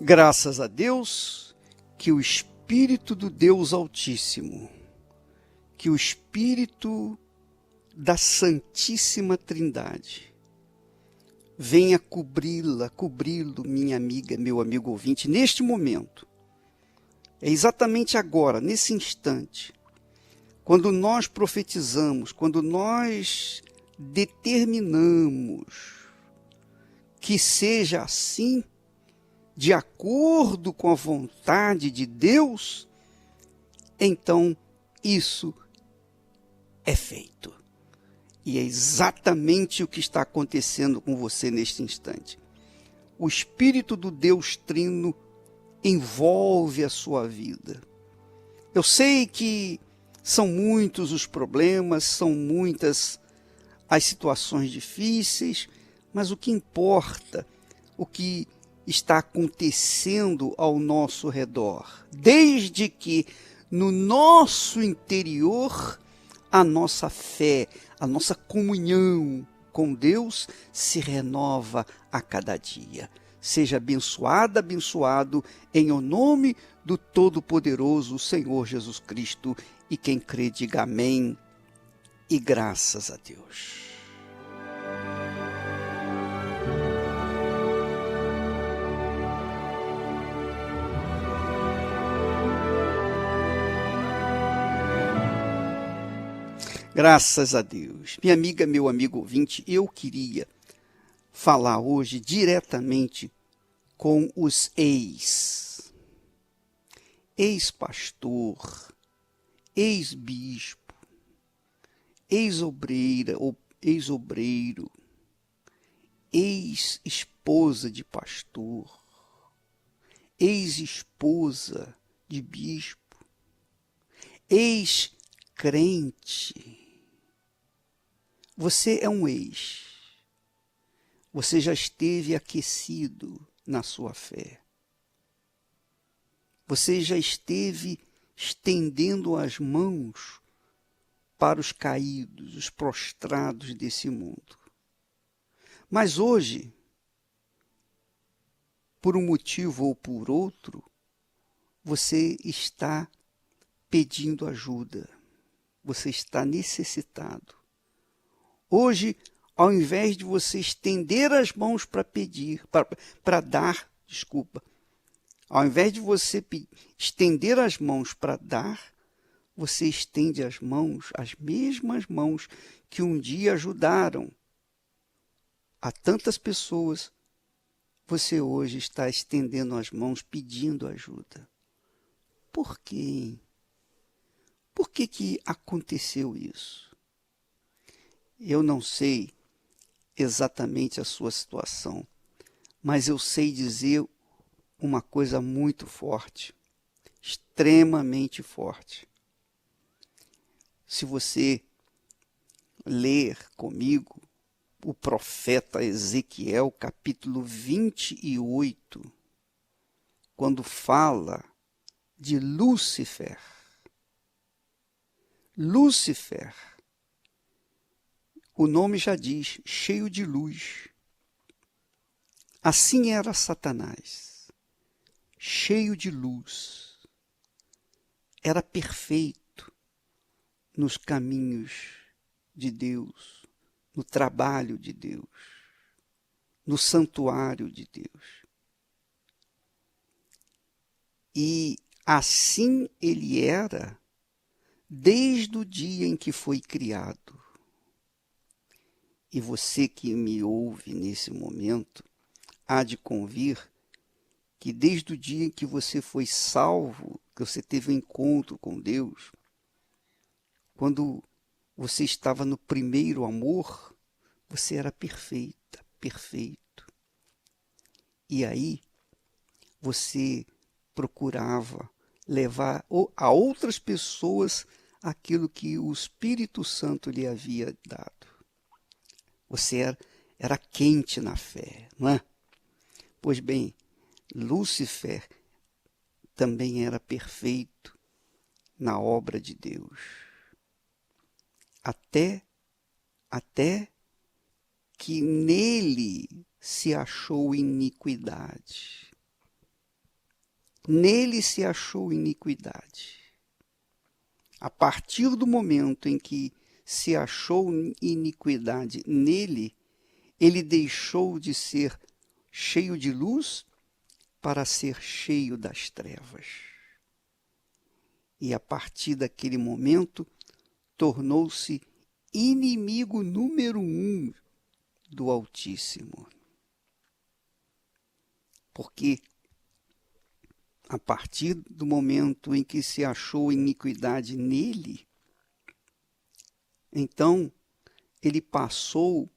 Graças a Deus que o Espírito do Deus Altíssimo, que o Espírito da Santíssima Trindade, venha cobri-lo, minha amiga, meu amigo ouvinte, neste momento. É exatamente agora, nesse instante, quando nós profetizamos, quando nós determinamos que seja assim, de acordo com a vontade de Deus, então isso é feito. E é exatamente o que está acontecendo com você neste instante. O Espírito do Deus Trino envolve a sua vida. Eu sei que são muitos os problemas, são muitas as situações difíceis, mas o que importa, o que está acontecendo ao nosso redor, desde que no nosso interior a nossa fé, a nossa comunhão com Deus se renova a cada dia. Seja abençoada, abençoado em o nome do Todo-Poderoso Senhor Jesus Cristo, e quem crê diga amém e graças a Deus. Graças a Deus. Minha amiga, meu amigo ouvinte, eu queria falar hoje diretamente com os ex-pastor, ex-bispo, ex-obreira ou ex-obreiro, ex-esposa de pastor, ex-esposa de bispo, ex-crente. Você é um ex. Você já esteve aquecido na sua fé. Você já esteve estendendo as mãos para os caídos, os prostrados desse mundo. Mas hoje, por um motivo ou por outro, você está pedindo ajuda. Você está necessitado. Hoje, ao invés de você estender as mãos para pedir, para dar, ao invés de você estender as mãos para dar, você estende as mãos, as mesmas mãos que um dia ajudaram a tantas pessoas. Você hoje está estendendo as mãos pedindo ajuda. Por quê? Por que aconteceu isso? Eu não sei exatamente a sua situação, mas eu sei dizer uma coisa muito forte, extremamente forte. Se você ler comigo o profeta Ezequiel, capítulo 28, quando fala de Lúcifer. Lúcifer, o nome já diz, cheio de luz. Assim era Satanás, cheio de luz. Era perfeito nos caminhos de Deus, no trabalho de Deus, no santuário de Deus. E assim ele era desde o dia em que foi criado. E você que me ouve nesse momento, há de convir que desde o dia em que você foi salvo, que você teve um encontro com Deus, quando você estava no primeiro amor, você era perfeita, perfeito. E aí você procurava levar a outras pessoas aquilo que o Espírito Santo lhe havia dado. Você era quente na fé, não é? Pois bem, Lúcifer também era perfeito na obra de Deus. Até que nele se achou iniquidade. nele se achou iniquidade. A partir do momento em que se achou iniquidade nele, ele deixou de ser cheio de luz para ser cheio das trevas. E a partir daquele momento, tornou-se inimigo número 1 do Altíssimo. Porque a partir do momento em que se achou iniquidade nele, então ele passou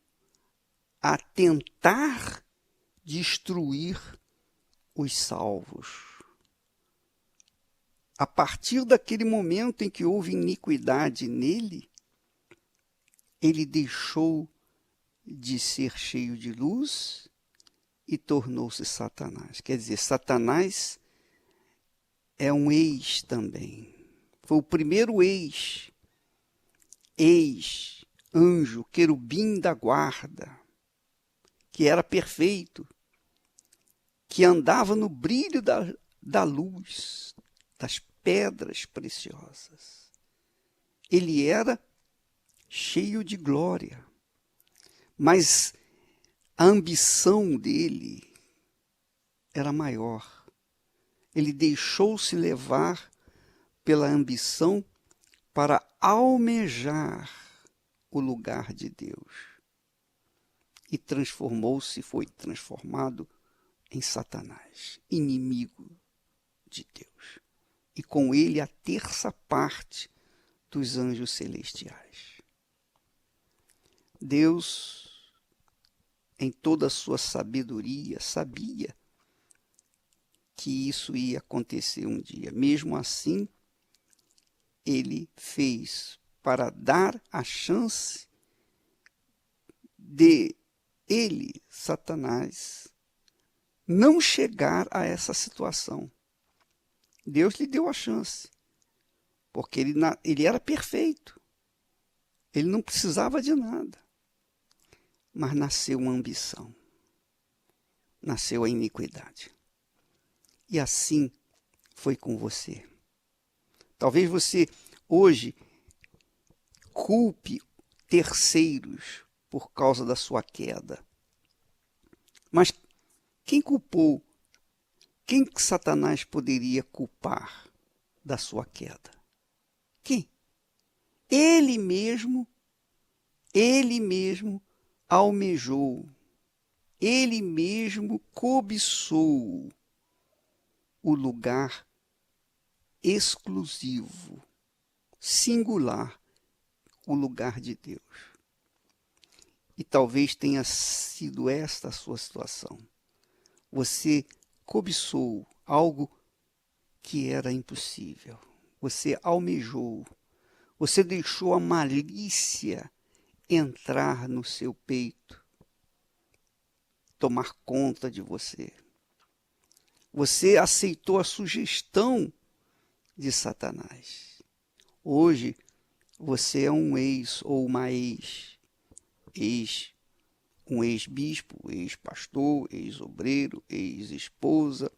a tentar destruir os salvos. A partir daquele momento em que houve iniquidade nele, ele deixou de ser cheio de luz e tornou-se Satanás. Quer dizer, Satanás é um ex também. Foi o primeiro ex-anjo, querubim da guarda, que era perfeito, que andava no brilho da luz, das pedras preciosas. Ele era cheio de glória, mas a ambição dele era maior. Ele deixou-se levar pela ambição para almejar o lugar de Deus. E foi transformado em Satanás, inimigo de Deus. E com ele a terça parte dos anjos celestiais. Deus, em toda a sua sabedoria, sabia que isso ia acontecer um dia. Mesmo assim, ele fez para dar a chance de ele, Satanás, não chegar a essa situação. Deus lhe deu a chance, porque ele era perfeito. Ele não precisava de nada. Mas nasceu uma ambição. Nasceu a iniquidade. E assim foi com você. Talvez você hoje culpe terceiros por causa da sua queda. Mas quem culpou? Quem que Satanás poderia culpar da sua queda? Quem? Ele mesmo almejou, ele mesmo cobiçou o lugar exclusivo, singular, o lugar de Deus. E talvez tenha sido esta a sua situação. Você cobiçou algo que era impossível. Você almejou. Você deixou a malícia entrar no seu peito, tomar conta de você. Você aceitou a sugestão de Satanás. Hoje, você é um ex ou uma um ex-bispo, ex-pastor, ex-obreiro, ex-esposa.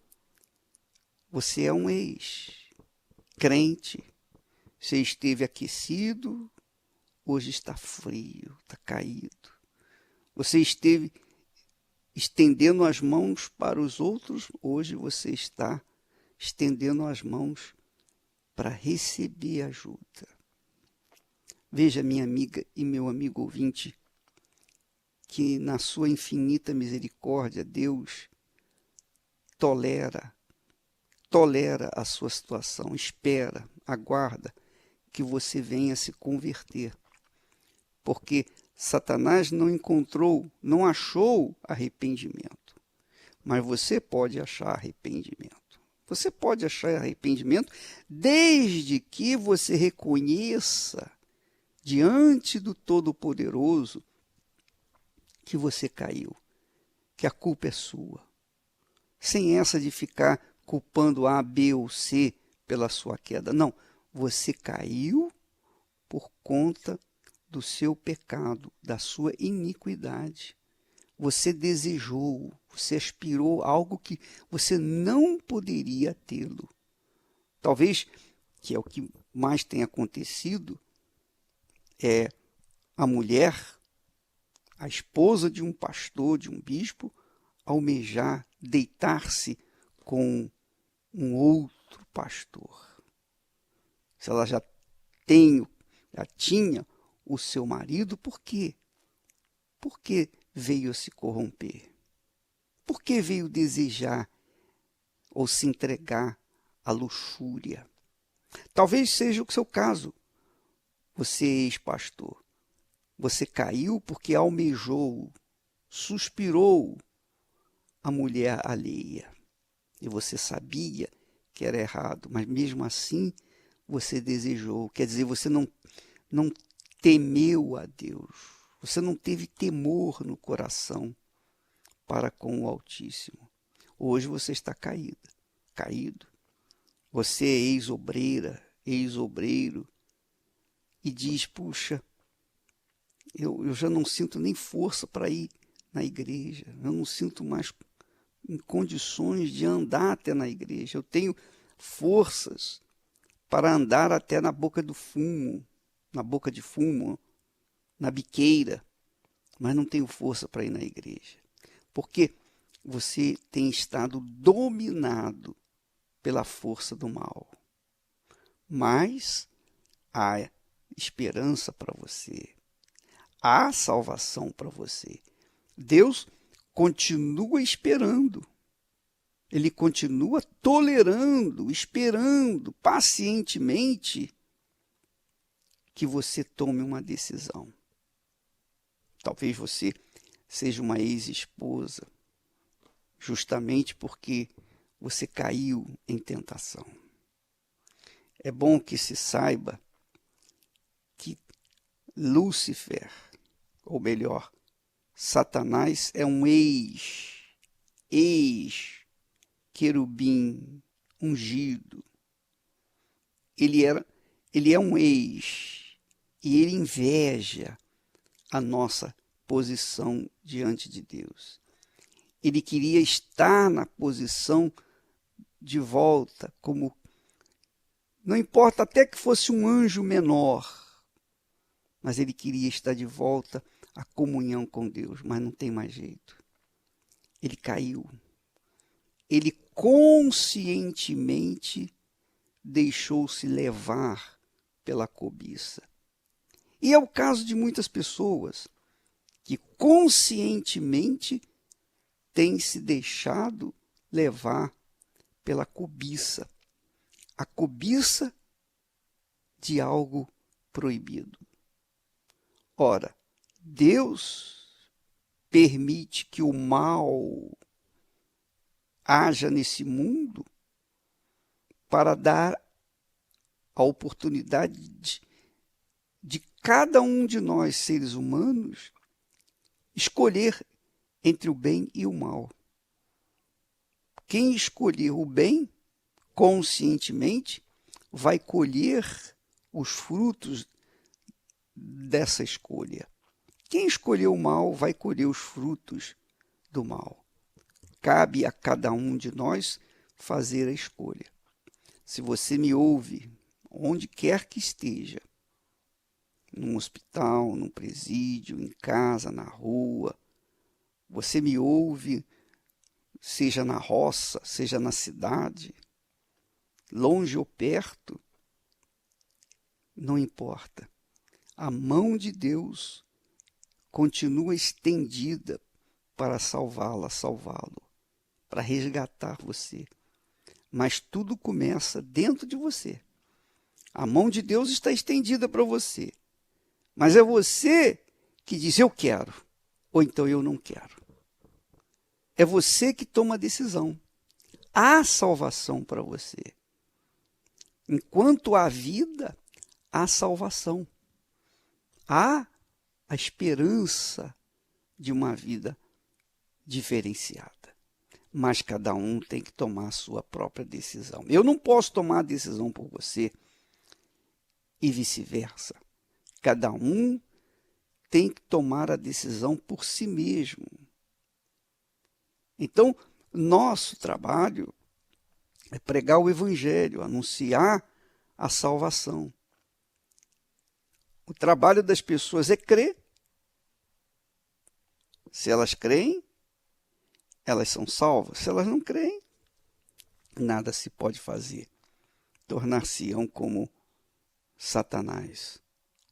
Você é um ex-crente. Você esteve aquecido, hoje está frio, está caído. Você esteve estendendo as mãos para os outros, hoje você está estendendo as mãos para receber ajuda. Veja, minha amiga e meu amigo ouvinte, que na sua infinita misericórdia, Deus tolera a sua situação, espera, aguarda que você venha se converter. Porque Satanás não achou arrependimento, mas você pode achar arrependimento. Você pode achar arrependimento desde que você reconheça diante do Todo-Poderoso que você caiu, que a culpa é sua. Sem essa de ficar culpando A, B ou C pela sua queda. Não, você caiu por conta do seu pecado, da sua iniquidade. você desejou, você aspirou algo que você não poderia tê-lo. Talvez, que é o que mais tem acontecido, é a mulher, a esposa de um pastor, de um bispo, almejar deitar-se com um outro pastor. Se ela já tinha o seu marido, por quê? Por que veio se corromper? Por que veio desejar ou se entregar à luxúria? Talvez seja o seu caso. Você, ex-pastor, você caiu porque almejou, suspirou a mulher alheia. E você sabia que era errado, mas mesmo assim você desejou. Quer dizer, você não temeu a Deus. Você não teve temor no coração para com o Altíssimo. Hoje você está caído. Você é ex-obreira, ex-obreiro, e diz, puxa, eu já não sinto nem força para ir na igreja. Eu não sinto mais em condições de andar até na igreja. Eu tenho forças para andar até na boca de fumo, na biqueira, mas não tenho força para ir na igreja. Porque você tem estado dominado pela força do mal. Mas há esperança para você. Há salvação para você. Deus continua esperando. Ele continua tolerando, esperando pacientemente que você tome uma decisão. Talvez você seja uma ex-esposa, justamente porque você caiu em tentação. É bom que se saiba que Lúcifer, ou melhor, Satanás é um ex-querubim ungido. Ele é um ex, e ele inveja a nossa posição diante de Deus. Ele queria estar na posição de volta, como não importa até que fosse um anjo menor, mas ele queria estar de volta à comunhão com Deus, mas não tem mais jeito. Ele caiu. Ele conscientemente deixou-se levar pela cobiça. E é o caso de muitas pessoas que conscientemente têm se deixado levar pela cobiça. A cobiça de algo proibido. Ora, Deus permite que o mal haja nesse mundo para dar a oportunidade de cada um de nós, seres humanos, escolher entre o bem e o mal. Quem escolher o bem conscientemente vai colher os frutos dessa escolha. Quem escolheu o mal vai colher os frutos do mal. Cabe a cada um de nós fazer a escolha. Se você me ouve, onde quer que esteja, num hospital, num presídio, em casa, na rua, você me ouve, seja na roça, seja na cidade, longe ou perto, não importa. A mão de Deus continua estendida para salvá-lo, para resgatar você. Mas tudo começa dentro de você. A mão de Deus está estendida para você. Mas é você que diz, eu quero, ou então eu não quero. É você que toma a decisão. Há salvação para você. Enquanto há vida, há salvação. Há a esperança de uma vida diferenciada. Mas cada um tem que tomar a sua própria decisão. Eu não posso tomar a decisão por você e vice-versa. Cada um tem que tomar a decisão por si mesmo. Então, nosso trabalho é pregar o evangelho, anunciar a salvação. O trabalho das pessoas é crer. Se elas creem, elas são salvas. Se elas não creem, nada se pode fazer. Tornar-se-ão como Satanás,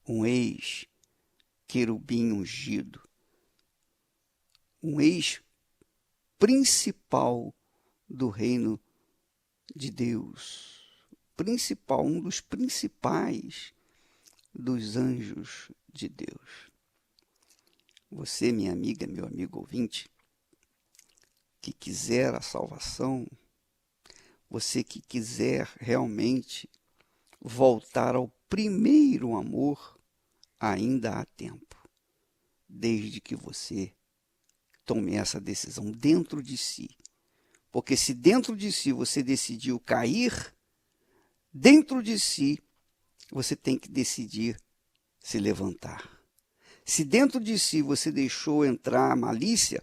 um ex-querubim ungido, um ex-principal do reino de Deus, principal, um dos principais dos anjos de Deus. Você, minha amiga, meu amigo ouvinte, que quiser a salvação, você que quiser realmente voltar ao primeiro amor, ainda há tempo, desde que você tome essa decisão dentro de si. Porque se dentro de si você decidiu cair, dentro de si você tem que decidir se levantar. Se dentro de si você deixou entrar a malícia,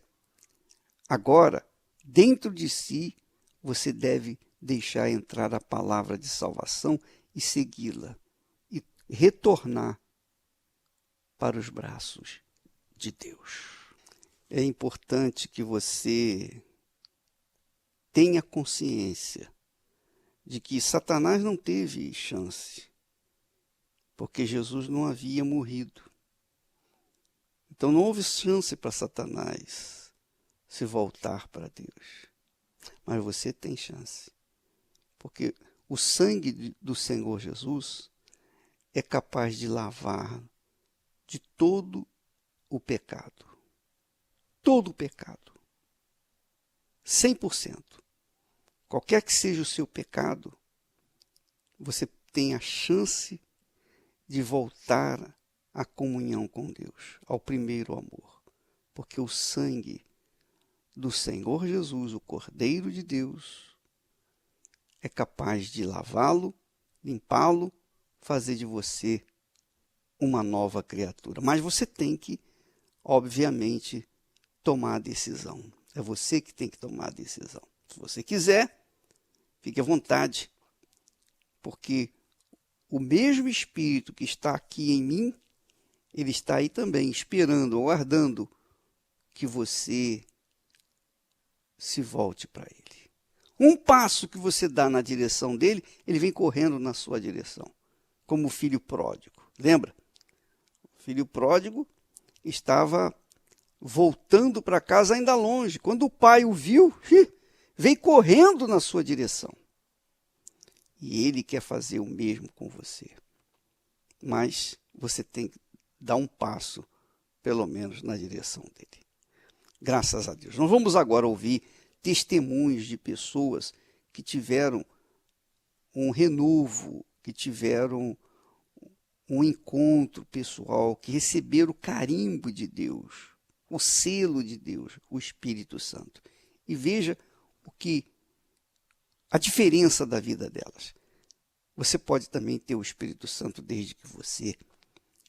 agora, dentro de si, você deve deixar entrar a palavra de salvação e segui-la, e retornar para os braços de Deus. É importante que você tenha consciência de que Satanás não teve chance, porque Jesus não havia morrido. Então não houve chance para Satanás se voltar para Deus. Mas você tem chance, porque o sangue do Senhor Jesus é capaz de lavar de todo o pecado. Todo o pecado. 100%. Qualquer que seja o seu pecado, você tem a chance de voltar à comunhão com Deus, ao primeiro amor. Porque o sangue do Senhor Jesus, o Cordeiro de Deus, é capaz de lavá-lo, limpá-lo, fazer de você uma nova criatura. Mas você tem que, obviamente, tomar a decisão. É você que tem que tomar a decisão. Se você quiser, fique à vontade, porque o mesmo Espírito que está aqui em mim, ele está aí também, esperando, aguardando que você se volte para ele. Um passo que você dá na direção dele, ele vem correndo na sua direção, como o filho pródigo. Lembra? O filho pródigo estava voltando para casa ainda longe. Quando o pai o viu, veio correndo na sua direção. E ele quer fazer o mesmo com você. Mas você tem que dar um passo, pelo menos, na direção dele. Graças a Deus. Nós vamos agora ouvir testemunhos de pessoas que tiveram um renovo, que tiveram um encontro pessoal, que receberam o carimbo de Deus, o selo de Deus, o Espírito Santo. E veja a diferença da vida delas. Você pode também ter o Espírito Santo desde que você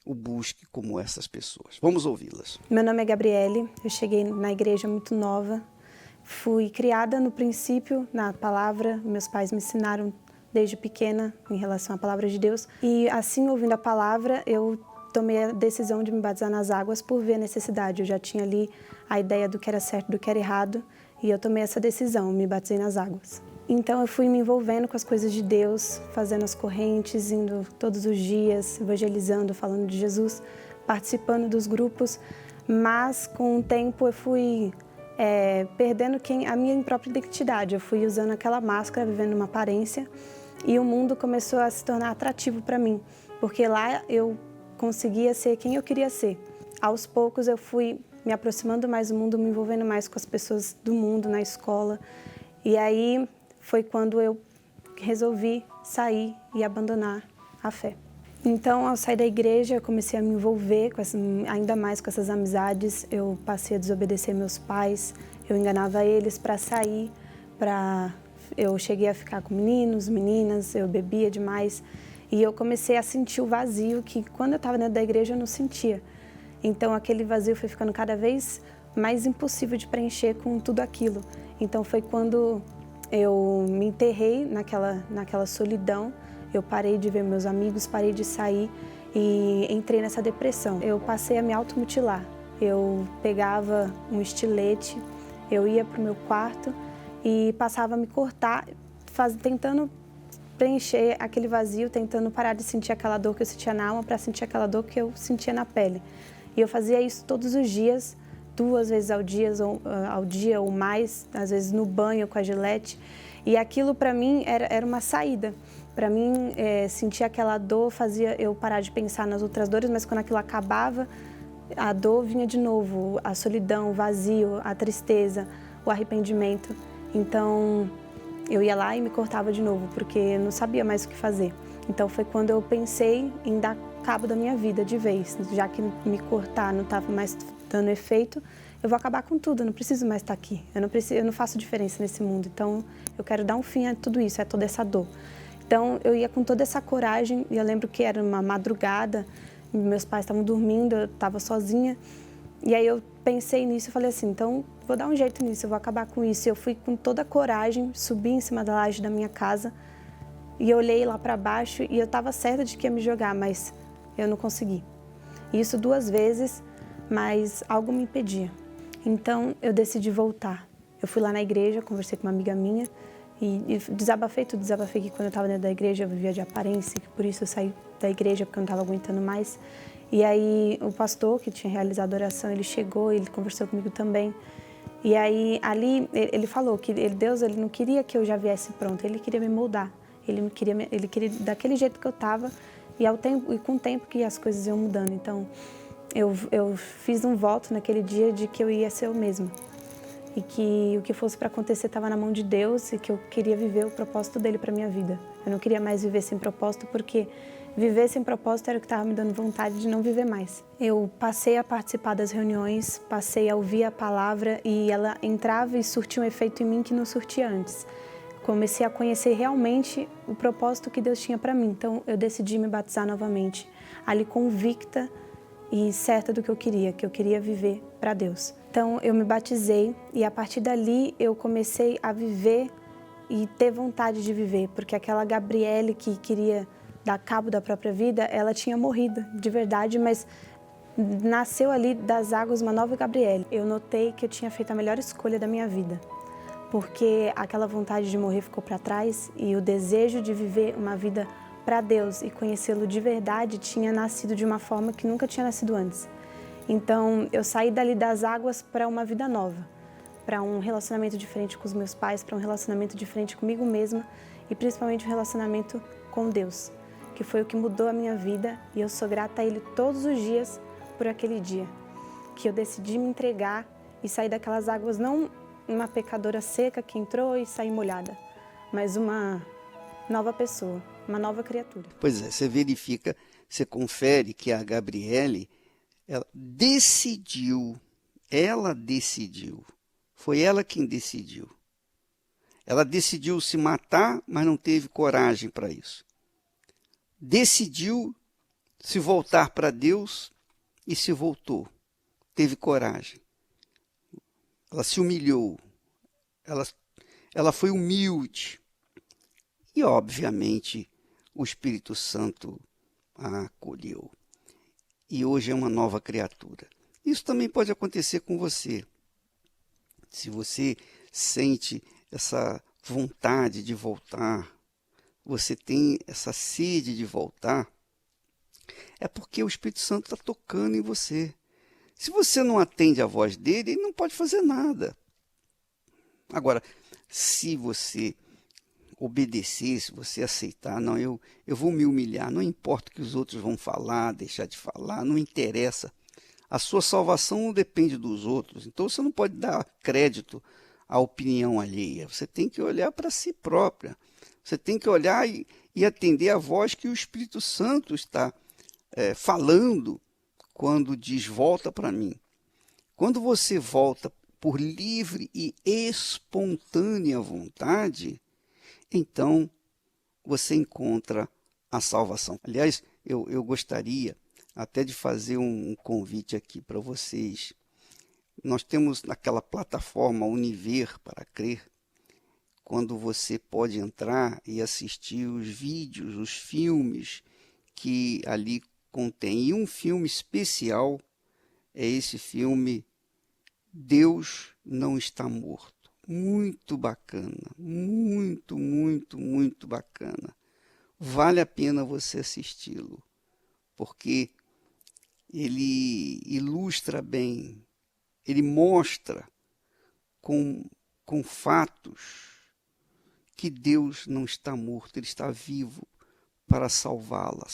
o busque como essas pessoas. Vamos ouvi-las. Meu nome é Gabriele, eu cheguei na igreja muito nova, fui criada no princípio na palavra, meus pais me ensinaram desde pequena em relação à palavra de Deus, e assim, ouvindo a palavra, eu tomei a decisão de me batizar nas águas por ver a necessidade. Eu já tinha ali a ideia do que era certo, do que era errado, e eu tomei essa decisão, me batizei nas águas. Então eu fui me envolvendo com as coisas de Deus, fazendo as correntes, indo todos os dias, evangelizando, falando de Jesus, participando dos grupos, mas com o tempo eu fui perdendo a minha própria identidade. Eu fui usando aquela máscara, vivendo uma aparência, e o mundo começou a se tornar atrativo para mim, porque lá eu conseguia ser quem eu queria ser. Aos poucos eu fui me aproximando mais do mundo, me envolvendo mais com as pessoas do mundo, na escola, e aí foi quando eu resolvi sair e abandonar a fé. Então, ao sair da igreja, eu comecei a me envolver ainda mais com essas amizades. Eu passei a desobedecer meus pais, eu enganava eles para sair, eu cheguei a ficar com meninos, meninas, eu bebia demais. E eu comecei a sentir o vazio que, quando eu estava dentro da igreja, eu não sentia. Então, aquele vazio foi ficando cada vez mais impossível de preencher com tudo aquilo. Então foi quando eu me enterrei naquela solidão, eu parei de ver meus amigos, parei de sair e entrei nessa depressão. Eu passei a me automutilar. Eu pegava um estilete, eu ia para o meu quarto e passava a me cortar, tentando preencher aquele vazio, tentando parar de sentir aquela dor que eu sentia na alma para sentir aquela dor que eu sentia na pele. E eu fazia isso todos os dias, 2 vezes ao dia ou mais, às vezes no banho com a Gillette. E aquilo para mim era uma saída. Para mim, sentir aquela dor fazia eu parar de pensar nas outras dores, mas quando aquilo acabava, a dor vinha de novo, a solidão, o vazio, a tristeza, o arrependimento. Então, eu ia lá e me cortava de novo, porque eu não sabia mais o que fazer. Então, foi quando eu pensei em dar cabo da minha vida de vez. Já que me cortar não estava mais dando efeito, eu vou acabar com tudo, eu não preciso mais estar aqui. Eu não faço diferença nesse mundo. Então, eu quero dar um fim a tudo isso, a toda essa dor. Então, eu ia com toda essa coragem, e eu lembro que era uma madrugada, meus pais estavam dormindo, eu estava sozinha. E aí eu pensei nisso e falei assim, então vou dar um jeito nisso, eu vou acabar com isso. Eu fui com toda a coragem, subi em cima da laje da minha casa e eu olhei lá para baixo e eu estava certa de que ia me jogar, mas eu não consegui. Isso 2 vezes, mas algo me impedia. Então eu decidi voltar. Eu fui lá na igreja, conversei com uma amiga minha e desabafei que quando eu estava dentro da igreja eu vivia de aparência, que por isso eu saí da igreja porque eu não estava aguentando mais. E aí o pastor que tinha realizado a oração, ele chegou, ele conversou comigo também. E aí ali ele falou que Deus ele não queria que eu já viesse pronta, ele queria me moldar. Ele queria daquele jeito que eu estava e com o tempo que as coisas iam mudando. Então eu fiz um voto naquele dia de que eu ia ser eu mesma. E que o que fosse para acontecer estava na mão de Deus e que eu queria viver o propósito dele para minha vida. Eu não queria mais viver sem propósito, porque viver sem propósito era o que estava me dando vontade de não viver mais. Eu passei a participar das reuniões, passei a ouvir a palavra e ela entrava e surtia um efeito em mim que não surtia antes. Comecei a conhecer realmente o propósito que Deus tinha para mim. Então eu decidi me batizar novamente, ali convicta e certa do que eu queria viver para Deus. Então eu me batizei e a partir dali eu comecei a viver e ter vontade de viver, porque aquela Gabriele que queria dar cabo da própria vida, ela tinha morrido de verdade, mas nasceu ali das águas uma nova Gabriele. Eu notei que eu tinha feito a melhor escolha da minha vida, porque aquela vontade de morrer ficou para trás e o desejo de viver uma vida para Deus e conhecê-lo de verdade tinha nascido de uma forma que nunca tinha nascido antes. Então, eu saí dali das águas para uma vida nova, para um relacionamento diferente com os meus pais, para um relacionamento diferente comigo mesma e principalmente um relacionamento com Deus, que foi o que mudou a minha vida e eu sou grata a Ele todos os dias por aquele dia, que eu decidi me entregar e sair daquelas águas, não uma pecadora seca que entrou e saiu molhada, mas uma nova pessoa, uma nova criatura. Pois é, você verifica, você confere que a Gabriele, ela decidiu, foi ela quem decidiu. Ela decidiu se matar, mas não teve coragem para isso. Decidiu se voltar para Deus e se voltou, teve coragem. Ela se humilhou, ela foi humilde e, obviamente, o Espírito Santo a acolheu. E hoje é uma nova criatura. Isso também pode acontecer com você. Se você sente essa vontade de voltar, você tem essa sede de voltar, é porque o Espírito Santo está tocando em você. Se você não atende à voz dele, ele não pode fazer nada. Agora, se você obedecer, se você aceitar, não, eu vou me humilhar, não importa o que os outros vão falar, deixar de falar, não interessa. A sua salvação não depende dos outros, então você não pode dar crédito à opinião alheia. Você tem que olhar para si própria, você tem que olhar e atender a voz que o Espírito Santo está falando quando diz volta para mim. Quando você volta por livre e espontânea vontade, então você encontra a salvação. Aliás, eu gostaria até de fazer um convite aqui para vocês. Nós temos naquela plataforma Univer para Crer, quando você pode entrar e assistir os vídeos, os filmes que ali contém. E um filme especial é esse filme Deus Não Está Morto. Muito bacana, muito, muito, muito bacana. Vale a pena você assisti-lo, porque ele ilustra bem, ele mostra com fatos que Deus não está morto, Ele está vivo para salvá-lo.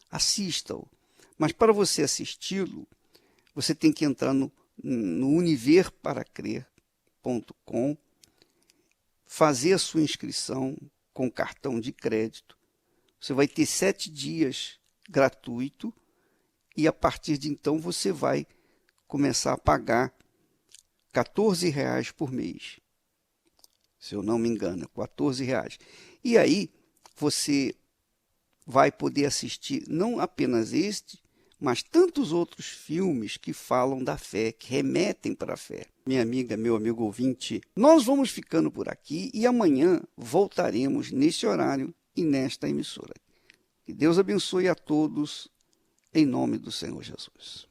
Assista-o. Mas para você assisti-lo, você tem que entrar no univerparacrer.com, fazer a sua inscrição com cartão de crédito. Você vai ter 7 dias gratuito e a partir de então você vai começar a pagar R$14 por mês. Se eu não me engano, R$14. E aí você vai poder assistir não apenas este, mas tantos outros filmes que falam da fé, que remetem para a fé. Minha amiga, meu amigo ouvinte, nós vamos ficando por aqui e amanhã voltaremos nesse horário e nesta emissora. Que Deus abençoe a todos, em nome do Senhor Jesus.